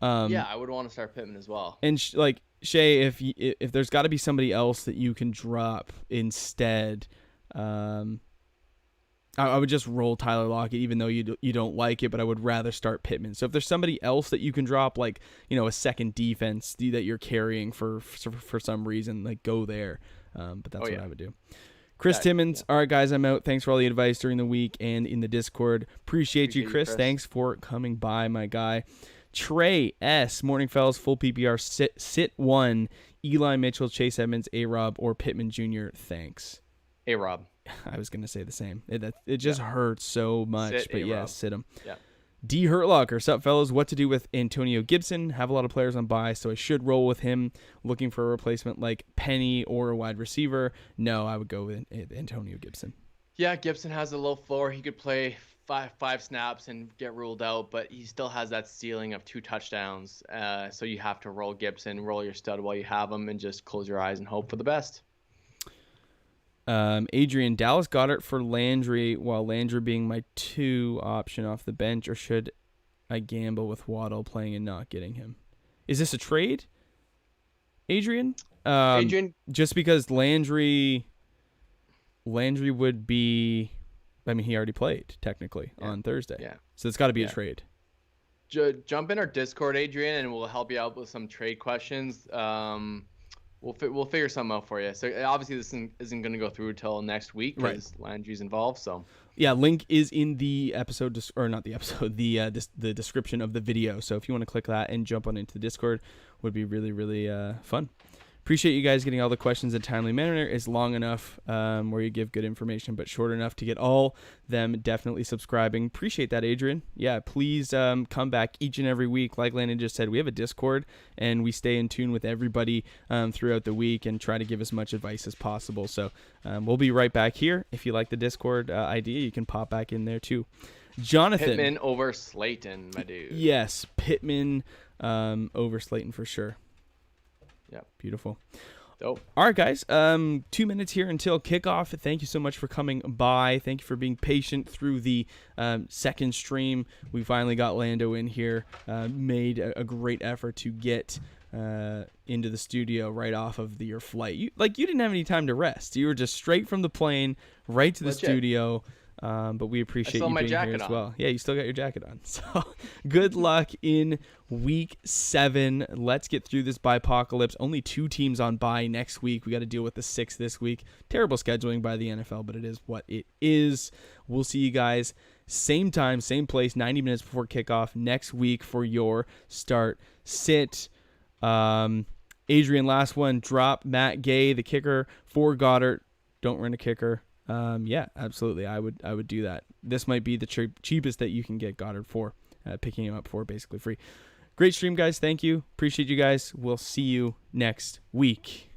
Yeah, I would want to start Pittman as well. And Shay, if there's got to be somebody else that you can drop instead, I would just roll Tyler Lockett, even though you don't like it, but I would rather start Pittman. So if there's somebody else that you can drop, like a second defense that you're carrying for some reason, like go there. But that's what I would do. Chris Timmons, all right, guys, I'm out. Thanks for all the advice during the week and in the Discord. Appreciate you, Chris. Thanks for coming by, my guy. Trey S, morning fellas, full PPR, sit one. Eli Mitchell, Chase Edmonds, A-Rob, or Pittman Jr. Thanks. A-Rob. I was going to say the same. It just hurts so much. Sit him. Yeah. D. Hurtlocker, sup, fellas? What to do with Antonio Gibson? Have a lot of players on bye, so I should roll with him. Looking for a replacement like Penny or a wide receiver? No, I would go with Antonio Gibson. Yeah, Gibson has a low floor. He could play five snaps and get ruled out, but he still has that ceiling of 2 touchdowns. So you have to roll Gibson, roll your stud while you have him, and just close your eyes and hope for the best. Adrian, Dallas Goddard for Landry, while Landry being my 2 option off the bench, or should I gamble with Waddle playing and not getting him? Is this a trade, Adrian? Just because Landry would be, I mean, he already played technically on Thursday. Yeah. So it's got to be a trade. Jump in our Discord, Adrian, and we'll help you out with some trade questions. we'll figure something out for you. So obviously this isn't going to go through until next week because Landry's involved. So yeah, link is in the episode, or not the episode, the description of the video. So if you want to click that and jump on into the Discord, would be really, really fun. Appreciate you guys getting all the questions in a timely manner. It's long enough where you give good information, but short enough to get all them definitely subscribing. Appreciate that, Adrian. Yeah, please come back each and every week. Like Landon just said, we have a Discord, and we stay in tune with everybody throughout the week and try to give as much advice as possible. So we'll be right back here. If you like the Discord idea, you can pop back in there too. Jonathan. Pittman over Slayton, my dude. Yes, Pittman over Slayton for sure. Yeah. Beautiful. Dope. All right, guys. 2 minutes here until kickoff. Thank you so much for coming by. Thank you for being patient through the second stream. We finally got Lando in here. Made a great effort to get into the studio right off of your flight. You didn't have any time to rest. You were just straight from the plane right to the studio. But we appreciate you being here as well. Yeah, you still got your jacket on. So good luck in week 7. Let's get through this Bye-pocolypse. Only 2 teams on bye next week. We got to deal with the 6 this week. Terrible scheduling by the NFL, but it is what it is. We'll see you guys same time, same place, 90 minutes before kickoff next week for your start sit. Adrian, last one, drop Matt Gay, the kicker for Goddard. Don't run a kicker. Yeah, absolutely. I would do that. This might be the cheapest that you can get Goddard for, picking him up for basically free. Great stream, guys. Thank you. Appreciate you guys. We'll see you next week.